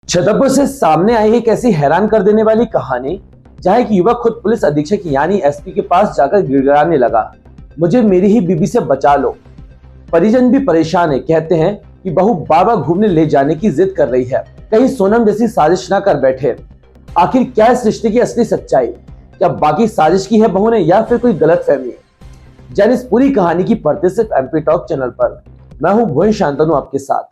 छतरपुर से सामने आई एक ऐसी हैरान कर देने वाली कहानी, जहां एक युवक खुद पुलिस अधीक्षक यानी एसपी के पास जाकर गिड़गिड़ाने लगा, मुझे मेरी ही बीबी से बचा लो। परिजन भी परेशान है, कहते हैं कि बहू बार बार घूमने ले जाने की जिद कर रही है, कहीं सोनम जैसी साजिश ना कर बैठे। आखिर क्या इस रिश्ते की असली सच्चाई? क्या बाकी साजिश की है बहू ने या फिर कोई गलत फहमी? जानिए इस पूरी कहानी की परतें सिर्फ एमपी टॉक चैनल पर। मैं हूं भुवन शांतनु आपके साथ।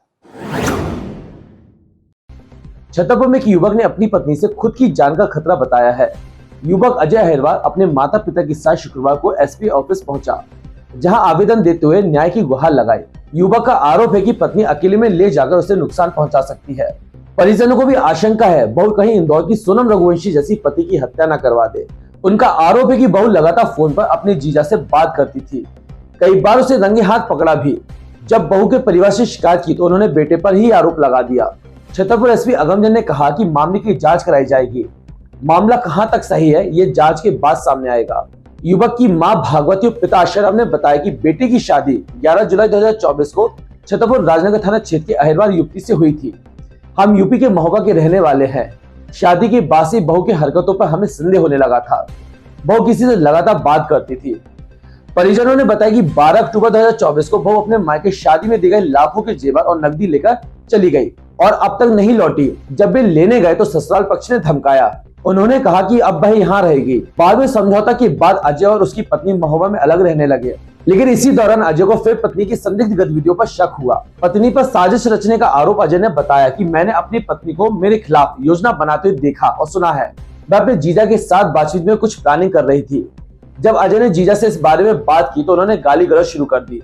छतरपुर में एक युवक ने अपनी पत्नी से खुद की जान का खतरा बताया है। युवक अजय अहिरवार अपने माता पिता के साथ शुक्रवार को एसपी ऑफिस पहुंचा, जहां आवेदन देते हुए न्याय की गुहार लगाई। युवक का आरोप है कि पत्नी अकेले में ले जाकर उसे नुकसान पहुंचा सकती है। परिजनों को भी आशंका है बहू कहीं इंदौर की सोनम रघुवंशी जैसी पति की हत्या न करवा दे। उनका आरोप है कि बहू लगातार फोन पर अपने जीजा से बात करती थी, कई बार उसे रंगे हाथ पकड़ा भी। जब बहू के परिवार से शिकायत की तो उन्होंने बेटे पर ही आरोप लगा दिया। छतरपुर एसपी अगमजन ने कहा कि मामले की जांच कराई जाएगी। मामला कहां तक सही है ये जांच के बाद सामने आएगा। युवक की मां भागवती और पिता आशाराम ने बताया कि बेटे की शादी 11 जुलाई 2024 को छतरपुर राजनगर थाना क्षेत्र के अहिरवार युवती से हुई थी। हम यूपी के महोबा के रहने वाले हैं। शादी के बाद से बहू की हरकतों पर हमें संदेह होने लगा था। बहू किसी से लगातार बात करती थी। परिजनों ने बताया कि 12 अक्टूबर 2024 को बहू अपने मायके शादी में दी गई लाखों के जेवर और नकदी लेकर चली गई और अब तक नहीं लौटी। जब वे लेने गए तो ससुराल पक्ष ने धमकाया। उन्होंने कहा कि अब वह यहाँ रहेगी। बाद में समझौता के बाद अजय और उसकी पत्नी महोबा में अलग रहने लगे, लेकिन इसी दौरान अजय को फिर पत्नी की संदिग्ध गतिविधियों पर शक हुआ। पत्नी पर साजिश रचने का आरोप अजय ने बताया कि मैंने अपनी पत्नी को मेरे खिलाफ योजना बनाते हुए देखा और सुना है। वह अपने जीजा के साथ बातचीत में कुछ प्लानिंग कर रही थी। जब अजय ने जीजा से इस बारे में बात की तो उन्होंने गाली गलौज शुरू कर दी।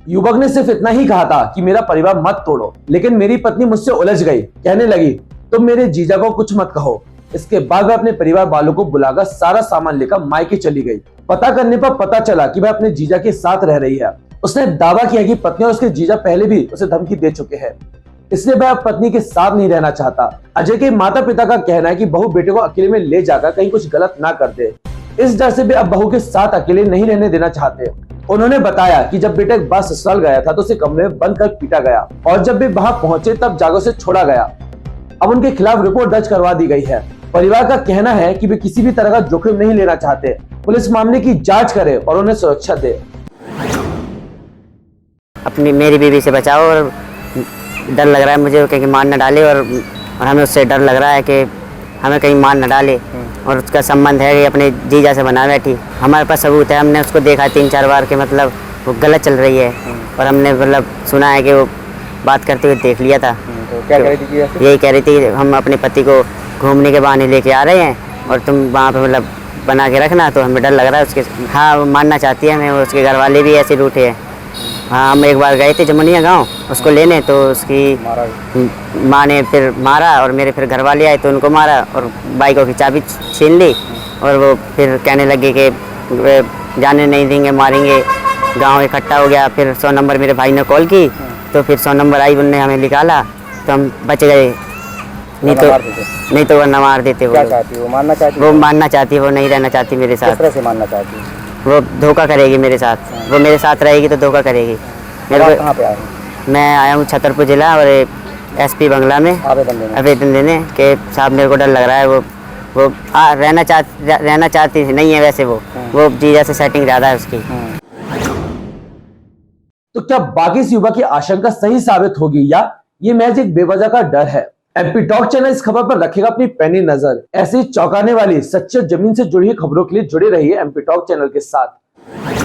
युवक ने सिर्फ इतना ही कहा था कि मेरा परिवार मत तोड़ो, लेकिन मेरी पत्नी मुझसे उलझ गई, कहने लगी तुम मेरे जीजा को कुछ मत कहो। इसके बाद वह अपने परिवार वालों को बुलाकर सारा सामान लेकर मायके चली गई। पता करने पर पता चला कि वह अपने जीजा के साथ रह रही है। उसने दावा किया कि पत्नी और उसके जीजा पहले भी उसे धमकी दे चुके हैं, इसलिए वह पत्नी के साथ नहीं रहना चाहता। अजय के माता पिता का कहना है कि बहू बेटे को अकेले में ले जाकर कहीं कुछ गलत ना कर दे। इस डर से वे अब बहू के साथ अकेले नहीं रहने देना चाहते। उन्होंने बताया कि जब बेटा एक बार ससुराल गया था तो उसे कमरे में बंद कर पीटा गया और जब वे वहां पहुंचे तब जागो से छोड़ा गया। अब उनके खिलाफ रिपोर्ट दर्ज करवा दी गई है। परिवार का कहना है कि वे किसी भी तरह का जोखिम नहीं लेना चाहते। पुलिस मामले की जांच करे और उन्हें सुरक्षा दे। अपनी मेरी बीवी से बचाओ और डर लग रहा है मुझे कहीं मार न डाले और हमें उससे डर लग रहा है कि हमें कहीं मार न डाले और उसका संबंध है कि अपने जीजा से बना बैठी। हमारे पास सबूत है, हमने उसको देखा 3-4 बार के मतलब वो गलत चल रही है और हमने मतलब सुना है कि वो बात करते हुए देख लिया था। तो क्या कह रही थी? यही कह रही थी हम अपने पति को घूमने के बहाने लेके आ रहे हैं और तुम वहाँ पे मतलब बना के रखना। तो हमें डर लग रहा है उसके। हाँ वो मानना चाहती है हमें, उसके घर वाले भी ऐसे रूठे हैं। हाँ हम एक बार गए थे जमुनिया गांव उसको लेने, तो उसकी माँ ने फिर मारा और मेरे फिर घर वाले आए तो उनको मारा और बाइकों की चाबी छीन ली और वो फिर कहने लगे कि जाने नहीं देंगे, मारेंगे। गांव इकट्ठा हो गया। फिर 100 नंबर मेरे भाई ने कॉल की तो फिर 100 नंबर आई, उनने हमें निकाला तो हम बच गए। नहीं तो वरना मार देते। क्या चाहती है वो? मानना चाहती है? वो मानना चाहती है, वो नहीं रहना चाहती मेरे साथ। किस तरह से मानना चाहती है? वो धोखा करेगी मेरे साथ। वो मेरे साथ रहेगी तो धोखा करेगी। कहाँ पे आए? मैं आया हूँ छतरपुर जिला और एसपी बंगला में आवेदन देने के। साहब मेरे को डर लग रहा है। वो रहना चाहती नहीं है वैसे। वो जीजा से सेटिंग ज़्यादा है उसकी। तो क्या बाकी इस युवक की आशंका सही साबित होगी या ये महज एक बेवजह का डर है? एमपी टॉक चैनल इस खबर पर रखेगा अपनी पैनी नजर। ऐसी चौंकाने वाली सच्चे जमीन से जुड़ी खबरों के लिए जुड़े रहिए एमपी टॉक चैनल के साथ।